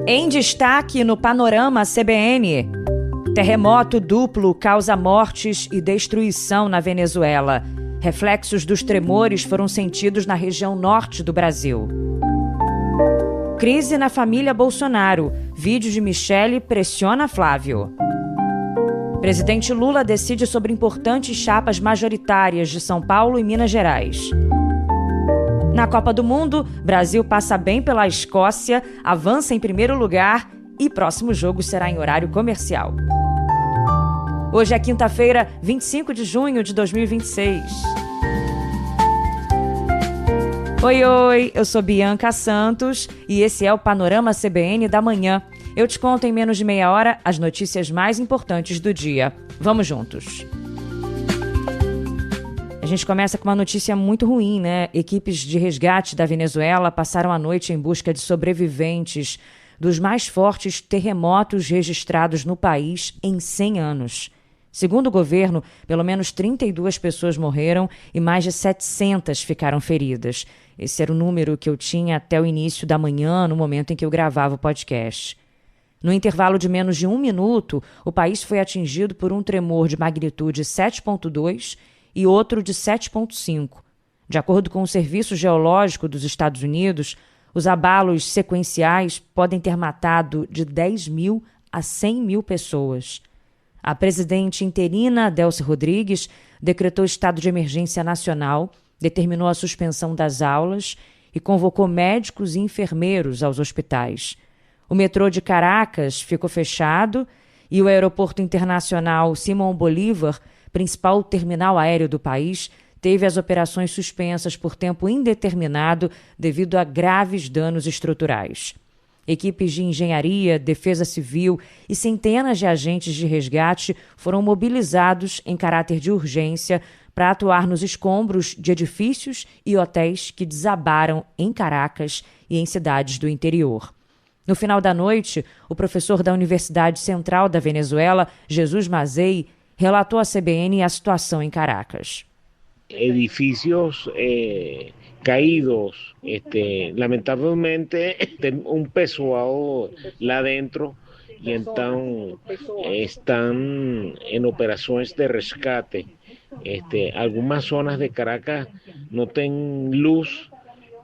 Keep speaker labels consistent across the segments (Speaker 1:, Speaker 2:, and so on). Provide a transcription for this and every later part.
Speaker 1: Em destaque no Panorama CBN, terremoto duplo causa mortes e destruição na Venezuela. Reflexos dos tremores foram sentidos na região norte do Brasil. Crise na família Bolsonaro. Vídeo de Michele pressiona Flávio. Presidente Lula decide sobre importantes chapas majoritárias de São Paulo e Minas Gerais. Na Copa do Mundo, Brasil passa bem pela Escócia, avança em primeiro lugar e próximo jogo será em horário comercial. Hoje é quinta-feira, 25 de junho de 2026. Oi, eu sou Bianca Santos e esse é o Panorama CBN da manhã. Eu te conto em menos de meia hora as notícias mais importantes do dia. Vamos juntos. A gente começa com uma notícia muito ruim, né? Equipes de resgate da Venezuela passaram a noite em busca de sobreviventes dos mais fortes terremotos registrados no país em 100 anos. Segundo o governo, pelo menos 32 pessoas morreram e mais de 700 ficaram feridas. Esse era o número que eu tinha até o início da manhã, no momento em que eu gravava o podcast. No intervalo de menos de 1 minuto, o país foi atingido por um tremor de magnitude 7,2 e outro de 7,5. De acordo com o Serviço Geológico dos Estados Unidos, os abalos sequenciais podem ter matado de 10 mil a 100 mil pessoas. A presidente interina, Delcy Rodrigues, decretou estado de emergência nacional, determinou a suspensão das aulas e convocou médicos e enfermeiros aos hospitais. O metrô de Caracas ficou fechado e o aeroporto internacional Simón Bolívar, principal terminal aéreo do país, teve as operações suspensas por tempo indeterminado devido a graves danos estruturais. Equipes de engenharia, defesa civil e centenas de agentes de resgate foram mobilizados em caráter de urgência para atuar nos escombros de edifícios e hotéis que desabaram em Caracas e em cidades do interior. No final da noite, o professor da Universidade Central da Venezuela, Jesus Mazei, relatou à CBN a situação em Caracas.
Speaker 2: Edificios caídos, lamentavelmente um pessoal lá dentro e então estão em operações de resgate. Algumas zonas de Caracas não têm luz,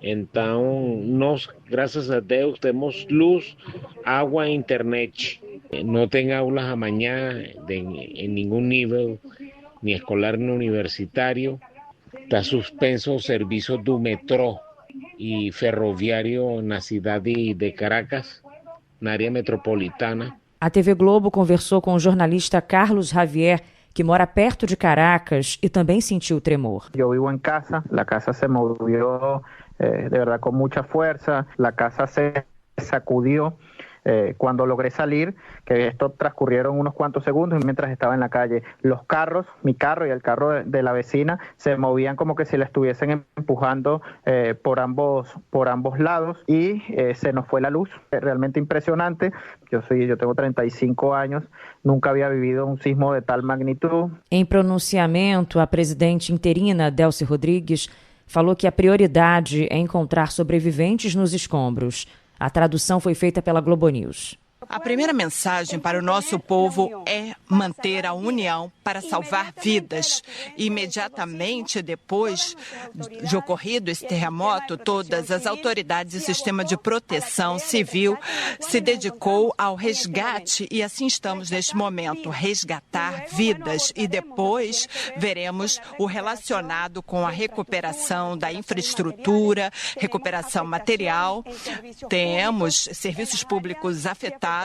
Speaker 2: então nós, graças a Deus, temos luz, água e internet. Não tem aulas amanhã em nenhum nível, nem escolar nem universitário. Está suspenso o serviço do metrô e ferroviário na cidade de Caracas, na área metropolitana.
Speaker 1: A TV Globo conversou com o jornalista Carlos Javier, que mora perto de Caracas e também sentiu o tremor.
Speaker 3: Eu vivo em casa, a casa se moveu de verdade com muita força, a casa se sacudiu. Cuando logré salir, que esto transcurrieron unos cuantos segundos mientras estaba en la calle, los carros, mi carro y el carro de la vecina, se movían como que si la estuviesen empujando por ambos lados y se nos fue la luz. Realmente impresionante. Yo tengo 35 años, nunca había vivido un sismo de tal magnitud.
Speaker 1: Em pronunciamento, a presidente interina, Delcy Rodrigues, falou que a prioridade é encontrar sobreviventes nos escombros. A tradução foi feita pela Globo News.
Speaker 4: A primeira mensagem para o nosso povo é manter a união para salvar vidas. Imediatamente depois de ocorrido esse terremoto, todas as autoridades e sistema de proteção civil se dedicou ao resgate e assim estamos neste momento, resgatar vidas e depois veremos o relacionado com a recuperação da infraestrutura, recuperação material. Temos serviços públicos afetados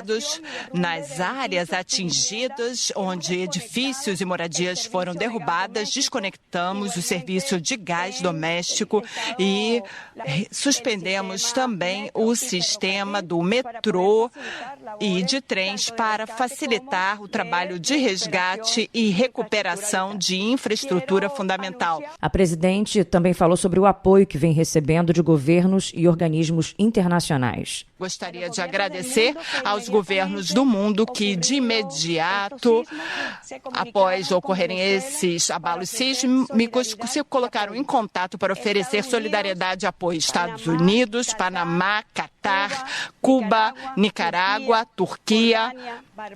Speaker 4: nas áreas atingidas, onde edifícios e moradias foram derrubadas, desconectamos o serviço de gás doméstico e suspendemos também o sistema do metrô e de trens para facilitar o trabalho de resgate e recuperação de infraestrutura fundamental.
Speaker 1: A presidente também falou sobre o apoio que vem recebendo de governos e organismos internacionais.
Speaker 4: Gostaria de agradecer aos governos do mundo que, de imediato, após ocorrerem esses abalos sísmicos, se colocaram em contato para oferecer solidariedade e apoio. Estados Unidos, Panamá, Catar, Cuba, Nicarágua, Turquia,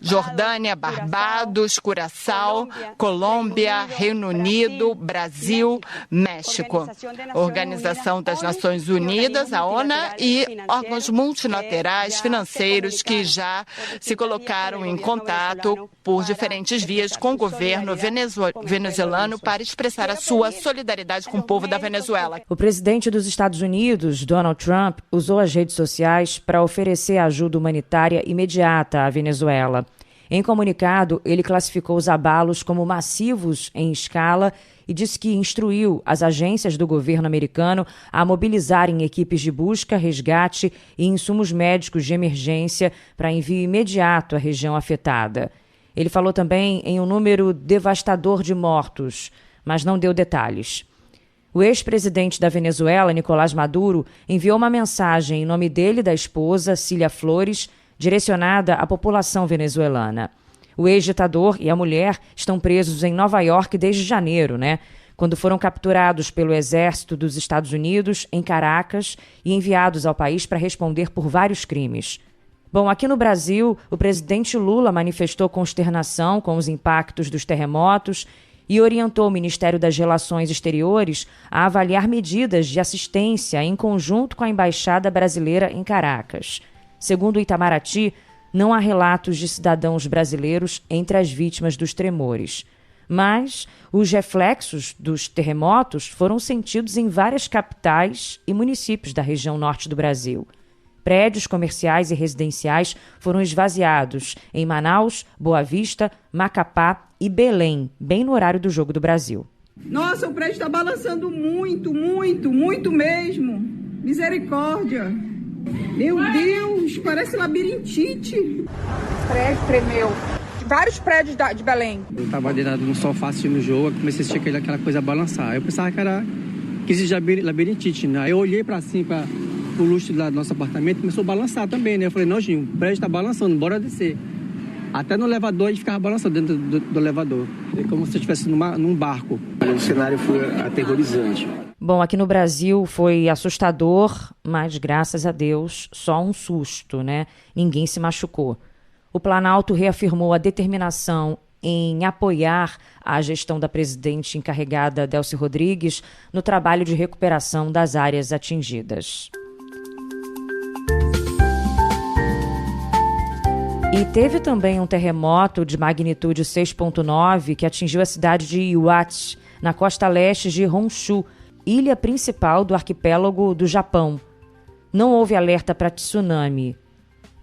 Speaker 4: Jordânia, Barbados, Curaçao, Colômbia, Reino Unido, Brasil, México. Organização das Nações Unidas, a ONU e órgãos multilaterais financeiros que já se colocaram em contato por diferentes vias com o governo venezuelano para expressar a sua solidariedade com o povo da Venezuela.
Speaker 1: O presidente dos Estados Unidos, Donald Trump, usou as redes sociais para oferecer ajuda humanitária imediata à Venezuela. Em comunicado, ele classificou os abalos como massivos em escala e disse que instruiu as agências do governo americano a mobilizarem equipes de busca, resgate e insumos médicos de emergência para envio imediato à região afetada. Ele falou também em um número devastador de mortos, mas não deu detalhes. O ex-presidente da Venezuela, Nicolás Maduro, enviou uma mensagem em nome dele e da esposa, Cília Flores, direcionada à população venezuelana. O ex-ditador e a mulher estão presos em Nova York desde janeiro, quando foram capturados pelo exército dos Estados Unidos em Caracas e enviados ao país para responder por vários crimes. Bom, aqui no Brasil, o presidente Lula manifestou consternação com os impactos dos terremotos e orientou o Ministério das Relações Exteriores a avaliar medidas de assistência em conjunto com a Embaixada Brasileira em Caracas. Segundo o Itamaraty, não há relatos de cidadãos brasileiros entre as vítimas dos tremores. Mas os reflexos dos terremotos foram sentidos em várias capitais e municípios da região norte do Brasil. Prédios comerciais e residenciais foram esvaziados em Manaus, Boa Vista, Macapá e Belém, bem no horário do Jogo do Brasil.
Speaker 5: Nossa, o prédio está balançando muito, muito, muito mesmo. Misericórdia. Meu Deus, parece labirintite.
Speaker 6: O prédio tremeu. Vários prédios de Belém.
Speaker 7: Eu estava deitado no sofá assistindo o jogo, comecei a assistir aquela coisa balançar. Eu pensava que era crise de labirintite, né? Aí eu olhei para cima, o lustre lá do nosso apartamento, começou a balançar também, né? Eu falei, não, Ginho, o prédio está balançando, bora descer. Até no elevador a gente ficava balançando dentro do elevador. É como se eu estivesse num barco.
Speaker 8: O cenário foi aterrorizante.
Speaker 1: Bom, aqui no Brasil foi assustador, mas graças a Deus, só um susto, Ninguém se machucou. O Planalto reafirmou a determinação em apoiar a gestão da presidente encarregada Delcy Rodrigues no trabalho de recuperação das áreas atingidas. E teve também um terremoto de magnitude 6,9 que atingiu a cidade de Iwate, na costa leste de Honshu, ilha principal do arquipélago do Japão. Não houve alerta para tsunami.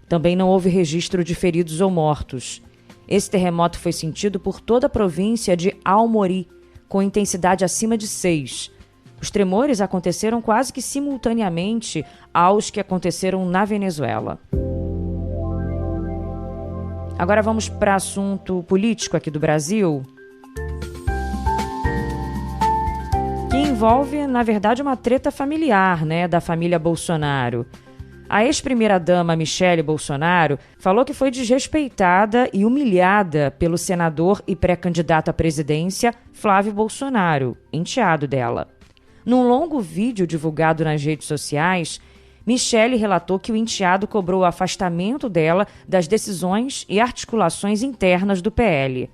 Speaker 1: Também não houve registro de feridos ou mortos. Esse terremoto foi sentido por toda a província de Aomori, com intensidade acima de 6. Os tremores aconteceram quase que simultaneamente aos que aconteceram na Venezuela. Agora vamos para assunto político aqui do Brasil, que envolve, na verdade, uma treta familiar, da família Bolsonaro. A ex-primeira-dama Michele Bolsonaro falou que foi desrespeitada e humilhada pelo senador e pré-candidato à presidência Flávio Bolsonaro, enteado dela. Num longo vídeo divulgado nas redes sociais, Michele relatou que o enteado cobrou o afastamento dela das decisões e articulações internas do PL.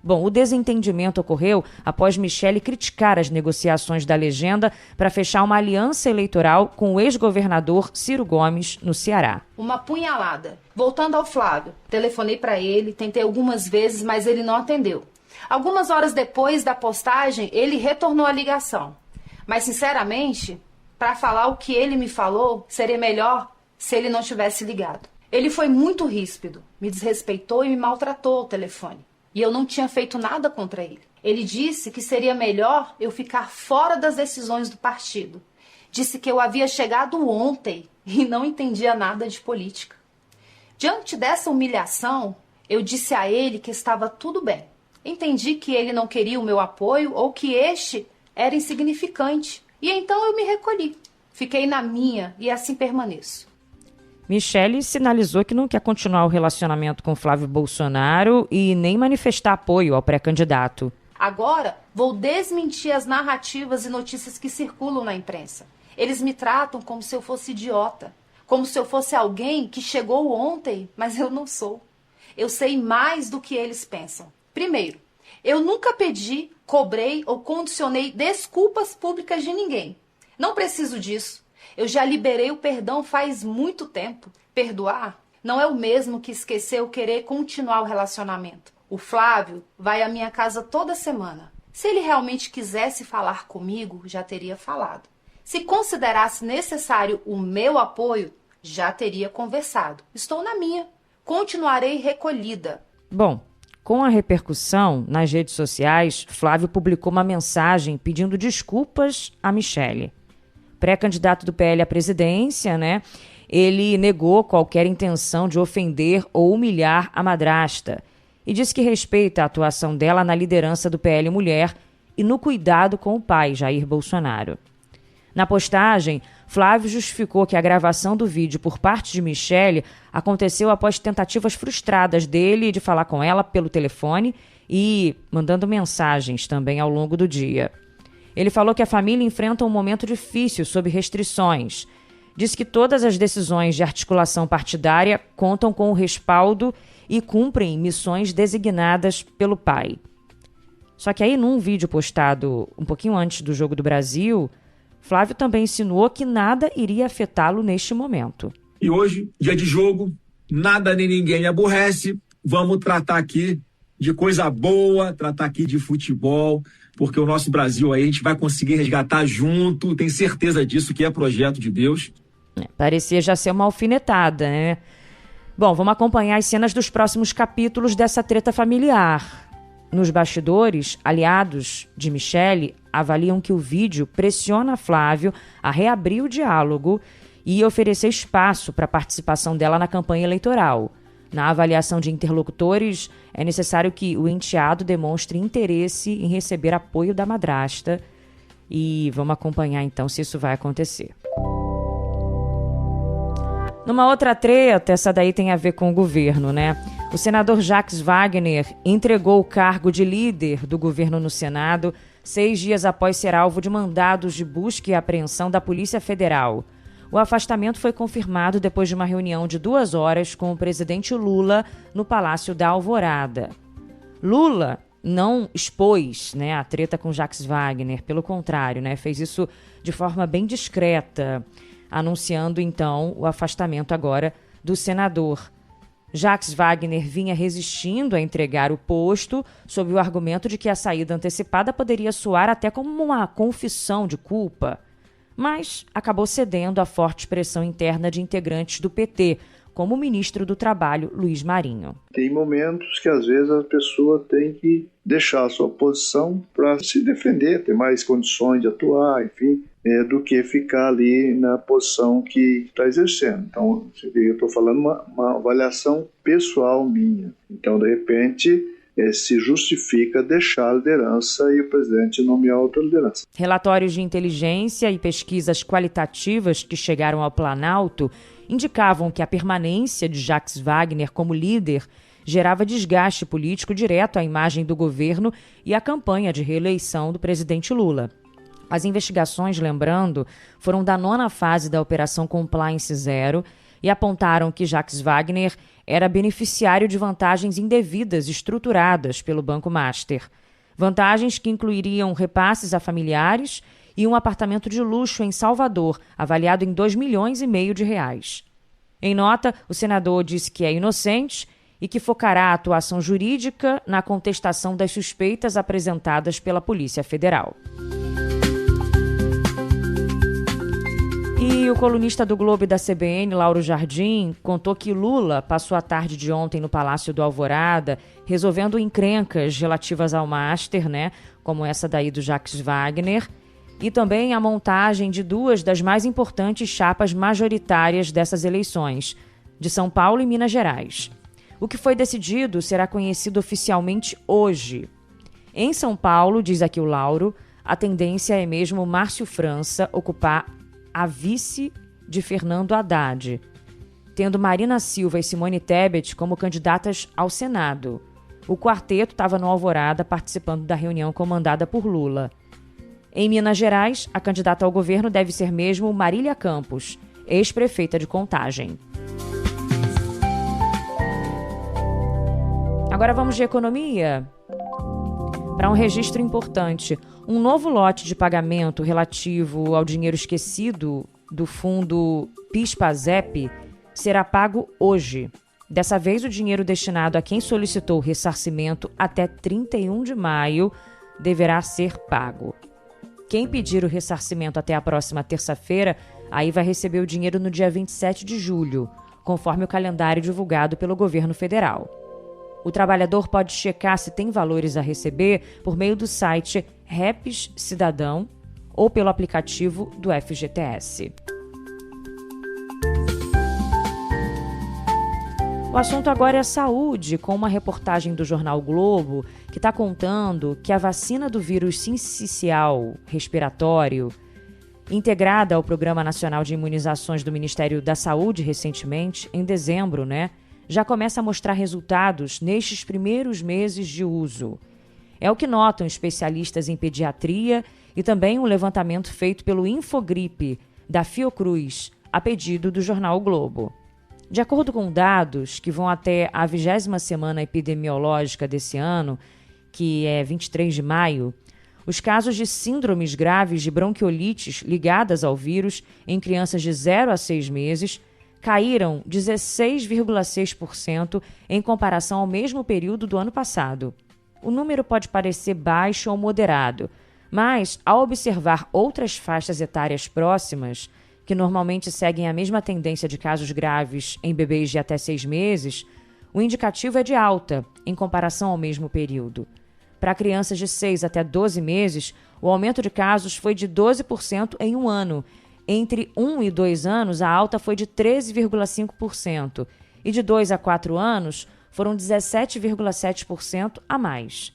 Speaker 1: Bom, o desentendimento ocorreu após Michele criticar as negociações da legenda para fechar uma aliança eleitoral com o ex-governador Ciro Gomes, no Ceará.
Speaker 9: Uma punhalada. Voltando ao Flávio, telefonei para ele, tentei algumas vezes, mas ele não atendeu. Algumas horas depois da postagem, ele retornou a ligação. Mas, sinceramente, para falar o que ele me falou, seria melhor se ele não tivesse ligado. Ele foi muito ríspido, me desrespeitou e me maltratou ao telefone. E eu não tinha feito nada contra ele. Ele disse que seria melhor eu ficar fora das decisões do partido. Disse que eu havia chegado ontem e não entendia nada de política. Diante dessa humilhação, eu disse a ele que estava tudo bem. Entendi que ele não queria o meu apoio ou que este era insignificante. E então eu me recolhi. Fiquei na minha e assim permaneço.
Speaker 1: Michele sinalizou que não quer continuar o relacionamento com Flávio Bolsonaro e nem manifestar apoio ao pré-candidato.
Speaker 9: Agora, vou desmentir as narrativas e notícias que circulam na imprensa. Eles me tratam como se eu fosse idiota, como se eu fosse alguém que chegou ontem, mas eu não sou. Eu sei mais do que eles pensam. Primeiro, eu nunca pedi, cobrei ou condicionei desculpas públicas de ninguém. Não preciso disso. Eu já liberei o perdão faz muito tempo. Perdoar não é o mesmo que esquecer ou querer continuar o relacionamento. O Flávio vai à minha casa toda semana. Se ele realmente quisesse falar comigo, já teria falado. Se considerasse necessário o meu apoio, já teria conversado. Estou na minha. Continuarei recolhida.
Speaker 1: Bom, com a repercussão nas redes sociais, Flávio publicou uma mensagem pedindo desculpas a Michele. Pré-candidato do PL à presidência, né? Ele negou qualquer intenção de ofender ou humilhar a madrasta e disse que respeita a atuação dela na liderança do PL Mulher e no cuidado com o pai, Jair Bolsonaro. Na postagem, Flávio justificou que a gravação do vídeo por parte de Michele aconteceu após tentativas frustradas dele de falar com ela pelo telefone e mandando mensagens também ao longo do dia. Ele falou que a família enfrenta um momento difícil sob restrições. Disse que todas as decisões de articulação partidária contam com o respaldo e cumprem missões designadas pelo pai. Só que aí, num vídeo postado um pouquinho antes do Jogo do Brasil, Flávio também insinuou que nada iria afetá-lo neste momento.
Speaker 10: E hoje, dia de jogo, nada nem ninguém aborrece. Vamos tratar aqui de coisa boa, tratar aqui de futebol, porque o nosso Brasil aí a gente vai conseguir resgatar junto, tenho certeza disso, que é projeto de Deus.
Speaker 1: Parecia já ser uma alfinetada, né? Bom, vamos acompanhar as cenas dos próximos capítulos dessa treta familiar. Nos bastidores, aliados de Michele avaliam que o vídeo pressiona Flávio a reabrir o diálogo e oferecer espaço para a participação dela na campanha eleitoral. Na avaliação de interlocutores, é necessário que o enteado demonstre interesse em receber apoio da madrasta e vamos acompanhar então se isso vai acontecer. Numa outra treta, essa daí tem a ver com o governo, né? O senador Jacques Wagner entregou o cargo de líder do governo no Senado 6 dias após ser alvo de mandados de busca e apreensão da Polícia Federal. O afastamento foi confirmado depois de uma reunião de 2 horas com o presidente Lula no Palácio da Alvorada. Lula não expôs, né, a treta com Jacques Wagner, pelo contrário, né, fez isso de forma bem discreta, anunciando então o afastamento agora do senador. Jacques Wagner vinha resistindo a entregar o posto sob o argumento de que a saída antecipada poderia soar até como uma confissão de culpa, mas acabou cedendo à forte pressão interna de integrantes do PT, como o ministro do Trabalho, Luiz Marinho.
Speaker 11: Tem momentos que às vezes a pessoa tem que deixar a sua posição para se defender, ter mais condições de atuar, enfim, do que ficar ali na posição que está exercendo. Então, eu estou falando uma avaliação pessoal minha. Então, de repente, se justifica deixar a liderança e o presidente nomear outra liderança.
Speaker 1: Relatórios de inteligência e pesquisas qualitativas que chegaram ao Planalto indicavam que a permanência de Jacques Wagner como líder gerava desgaste político direto à imagem do governo e à campanha de reeleição do presidente Lula. As investigações, lembrando, foram da 9ª fase da Operação Compliance Zero e apontaram que Jacques Wagner era beneficiário de vantagens indevidas estruturadas pelo Banco Master. Vantagens que incluiriam repasses a familiares e um apartamento de luxo em Salvador, avaliado em R$2,5 milhões. Em nota, o senador disse que é inocente e que focará a atuação jurídica na contestação das suspeitas apresentadas pela Polícia Federal. E o colunista do Globo e da CBN, Lauro Jardim, contou que Lula passou a tarde de ontem no Palácio do Alvorada resolvendo encrencas relativas ao Master, né, como essa daí do Jacques Wagner, e também a montagem de 2 das mais importantes chapas majoritárias dessas eleições, de São Paulo e Minas Gerais. O que foi decidido será conhecido oficialmente hoje. Em São Paulo, diz aqui o Lauro, a tendência é mesmo Márcio França ocupar a vice de Fernando Haddad. tendo Marina Silva e Simone Tebet como candidatas ao Senado. O quarteto estava no Alvorada participando da reunião comandada por Lula. Em Minas Gerais, a candidata ao governo deve ser mesmo Marília Campos, ex-prefeita de Contagem. Agora vamos de economia. Para um registro importante, um novo lote de pagamento relativo ao dinheiro esquecido do fundo PIS/PASEP será pago hoje. Dessa vez, o dinheiro destinado a quem solicitou o ressarcimento até 31 de maio deverá ser pago. Quem pedir o ressarcimento até a próxima terça-feira, aí vai receber o dinheiro no dia 27 de julho, conforme o calendário divulgado pelo governo federal. O trabalhador pode checar se tem valores a receber por meio do site Reps Cidadão ou pelo aplicativo do FGTS. O assunto agora é saúde, com uma reportagem do jornal Globo que está contando que a vacina do vírus sincicial respiratório, integrada ao Programa Nacional de Imunizações do Ministério da Saúde recentemente, em dezembro, já começa a mostrar resultados nestes primeiros meses de uso. É o que notam especialistas em pediatria e também um levantamento feito pelo Infogripe, da Fiocruz, a pedido do jornal Globo. De acordo com dados que vão até a 20ª semana epidemiológica desse ano, que é 23 de maio, os casos de síndromes graves de bronquiolites ligadas ao vírus em crianças de 0 a 6 meses caíram 16,6% em comparação ao mesmo período do ano passado. O número pode parecer baixo ou moderado, mas, ao observar outras faixas etárias próximas, que normalmente seguem a mesma tendência de casos graves em bebês de até 6 meses, o indicativo é de alta em comparação ao mesmo período. Para crianças de 6 até 12 meses, o aumento de casos foi de 12% em um ano. Entre 1 e 2 anos, a alta foi de 13,5%, e de 2 a 4 anos foram 17,7% a mais.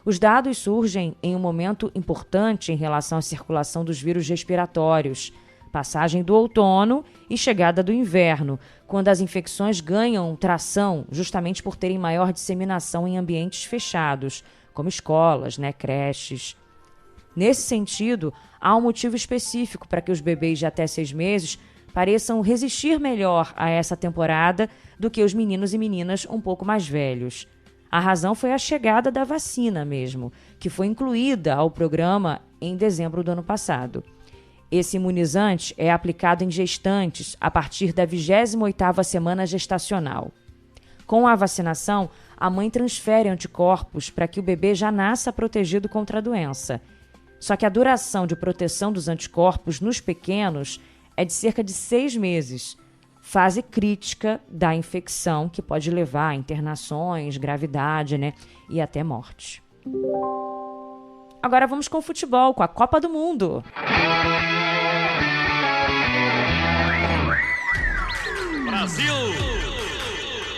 Speaker 1: Os dados surgem em um momento importante em relação à circulação dos vírus respiratórios, passagem do outono e chegada do inverno, quando as infecções ganham tração justamente por terem maior disseminação em ambientes fechados, como escolas, creches. Nesse sentido, há um motivo específico para que os bebês de até 6 meses pareçam resistir melhor a essa temporada do que os meninos e meninas um pouco mais velhos. A razão foi a chegada da vacina mesmo, que foi incluída ao programa em dezembro do ano passado. Esse imunizante é aplicado em gestantes a partir da 28ª semana gestacional. Com a vacinação, a mãe transfere anticorpos para que o bebê já nasça protegido contra a doença. Só que a duração de proteção dos anticorpos nos pequenos é de cerca de 6 meses, fase crítica da infecção que pode levar a internações, gravidade, e até morte. Agora vamos com o futebol, com a Copa do Mundo.
Speaker 12: Brasil!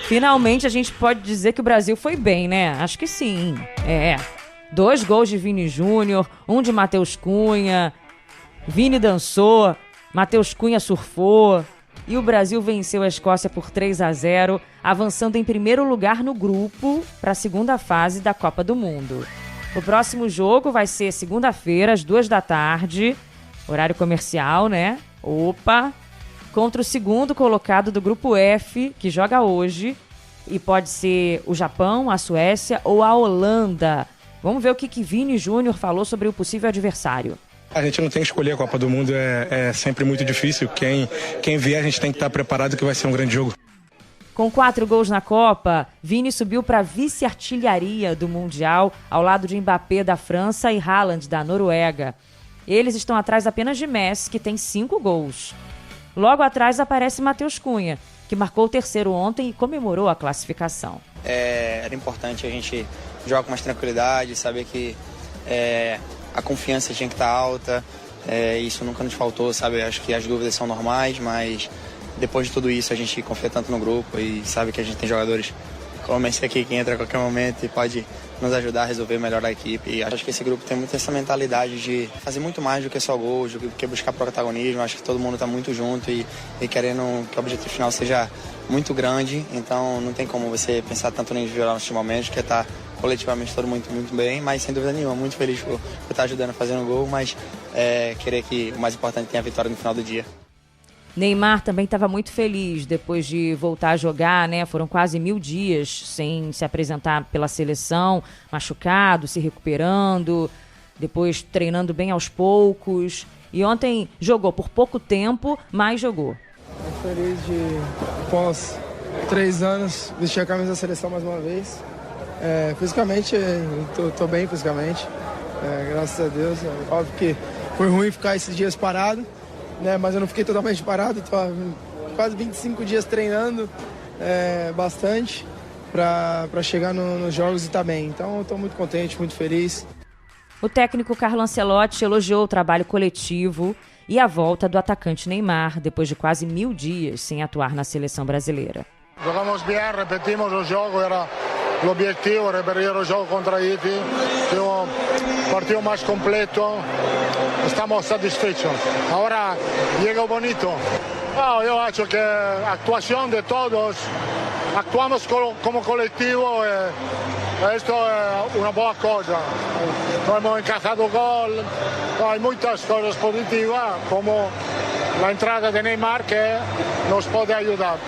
Speaker 1: Finalmente a gente pode dizer que o Brasil foi bem, Acho que sim. 2 gols de Vini Júnior, 1 de Matheus Cunha. Vini dançou, Matheus Cunha surfou. E o Brasil venceu a Escócia por 3-0, avançando em primeiro lugar no grupo para a segunda fase da Copa do Mundo. O próximo jogo vai ser segunda-feira, às 14h, horário comercial, Opa! Contra o segundo colocado do grupo F, que joga hoje, e pode ser o Japão, a Suécia ou a Holanda. Vamos ver o que Vini Júnior falou sobre o possível adversário.
Speaker 13: A gente não tem que escolher, a Copa do Mundo é sempre muito difícil. Quem vier, a gente tem que estar preparado que vai ser um grande jogo.
Speaker 1: Com 4 gols na Copa, Vini subiu para a vice-artilharia do Mundial, ao lado de Mbappé da França e Haaland da Noruega. Eles estão atrás apenas de Messi, que tem 5 gols. Logo atrás aparece Matheus Cunha, que marcou o 3º ontem e comemorou a classificação.
Speaker 14: Era importante a gente jogar com mais tranquilidade, saber que a confiança tinha que estar alta, isso nunca nos faltou, sabe? Acho que as dúvidas são normais, mas depois de tudo isso a gente confia tanto no grupo e sabe que a gente tem jogadores como esse aqui que entra a qualquer momento e pode nos ajudar a resolver melhor a equipe. E acho que esse grupo tem muito essa mentalidade de fazer muito mais do que só gols, do que buscar protagonismo. Acho que todo mundo está muito junto e querendo que o objetivo final seja muito grande. Então não tem como você pensar tanto no individual neste momento, que está coletivamente todo muito bem, mas sem dúvida nenhuma, muito feliz por estar ajudando a fazer um gol, mas querer que o mais importante tenha a vitória no final do dia.
Speaker 1: Neymar também estava muito feliz depois de voltar a jogar, né? Foram quase 1000 dias sem se apresentar pela seleção, machucado, se recuperando, depois treinando bem aos poucos. E ontem jogou por pouco tempo, mas jogou.
Speaker 15: Muito feliz de, após 3 anos, vestir a camisa da seleção mais uma vez. Fisicamente, estou bem fisicamente, graças a Deus. Óbvio que foi ruim ficar esses dias parado, né? Mas eu não fiquei totalmente parado, estou há quase 25 dias treinando bastante para chegar nos jogos e estar bem. Então, estou muito contente, muito feliz.
Speaker 1: O técnico Carlo Ancelotti elogiou o trabalho coletivo e a volta do atacante Neymar, depois de quase 1000 dias sem atuar na seleção brasileira.
Speaker 16: Jogamos bem, repetimos o jogo, era o objetivo, repetir o jogo contra Haiti, que um partido mais completo, estamos satisfeitos. Agora chega o bonito. Eu acho que a atuação de todos, actuamos como coletivo e isto é uma boa coisa. Não hemos encajado gol, há muitas coisas positivas, como a entrada de Neymar, que nos pode ajudar.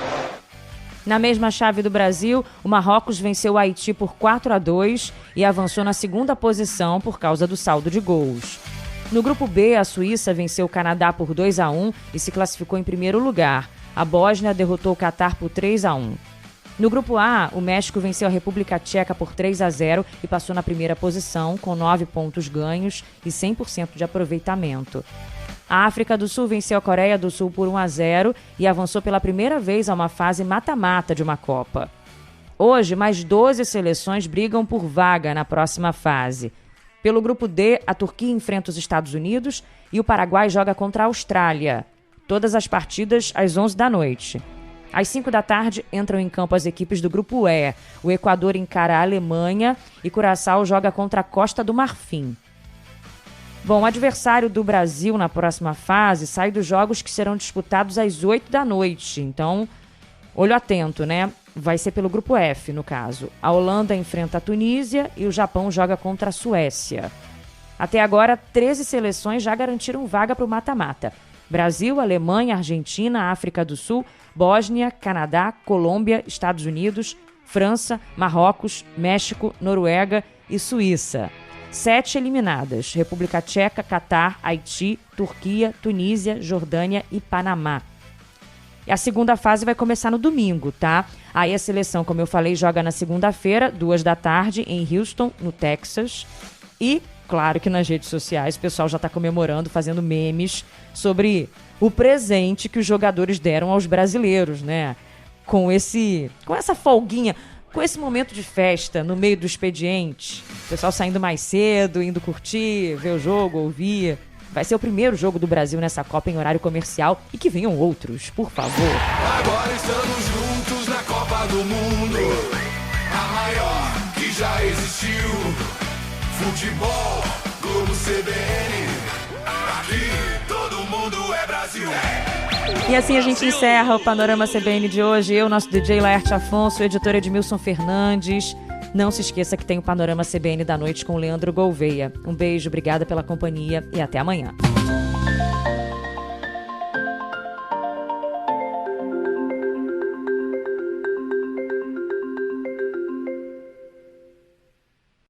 Speaker 1: Na mesma chave do Brasil, o Marrocos venceu o Haiti por 4-2 e avançou na segunda posição por causa do saldo de gols. No grupo B, a Suíça venceu o Canadá por 2-1 e se classificou em primeiro lugar. A Bósnia derrotou o Catar por 3-1. No grupo A, o México venceu a República Tcheca por 3-0 e passou na primeira posição, com 9 pontos ganhos e 100% de aproveitamento. A África do Sul venceu a Coreia do Sul por 1-0 e avançou pela primeira vez a uma fase mata-mata de uma Copa. Hoje, mais 12 seleções brigam por vaga na próxima fase. Pelo grupo D, a Turquia enfrenta os Estados Unidos e o Paraguai joga contra a Austrália. Todas as partidas às 11 da noite. Às 5 da tarde, entram em campo as equipes do grupo E. O Equador encara a Alemanha e Curaçao joga contra a Costa do Marfim. Bom, o adversário do Brasil na próxima fase sai dos jogos que serão disputados às 8 da noite. Então, olho atento, né? Vai ser pelo grupo F, no caso. A Holanda enfrenta a Tunísia e o Japão joga contra a Suécia. Até agora, 13 seleções já garantiram vaga para o mata-mata. Brasil, Alemanha, Argentina, África do Sul, Bósnia, Canadá, Colômbia, Estados Unidos, França, Marrocos, México, Noruega e Suíça. 7 eliminadas: República Tcheca, Catar, Haiti, Turquia, Tunísia, Jordânia e Panamá. E a segunda fase vai começar no domingo, tá? Aí a seleção, como eu falei, joga na segunda-feira, 2 da tarde, em Houston, no Texas. E, claro que nas redes sociais o pessoal já está comemorando, fazendo memes sobre o presente que os jogadores deram aos brasileiros, né? Com essa folguinha, com esse momento de festa no meio do expediente. O pessoal saindo mais cedo, indo curtir, ver o jogo, ouvir. Vai ser o primeiro jogo do Brasil nessa Copa em horário comercial e que venham outros, por favor.
Speaker 17: Agora estamos juntos na Copa do Mundo, a maior que já existiu. Futebol, Globo, CBN, aqui todo mundo é Brasil.
Speaker 1: E assim a gente encerra o Panorama CBN de hoje. Eu, nosso DJ Laerte Afonso, o editor Edmilson Fernandes. Não se esqueça que tem o Panorama CBN da noite com o Leandro Gouveia. Um beijo, obrigada pela companhia e até amanhã.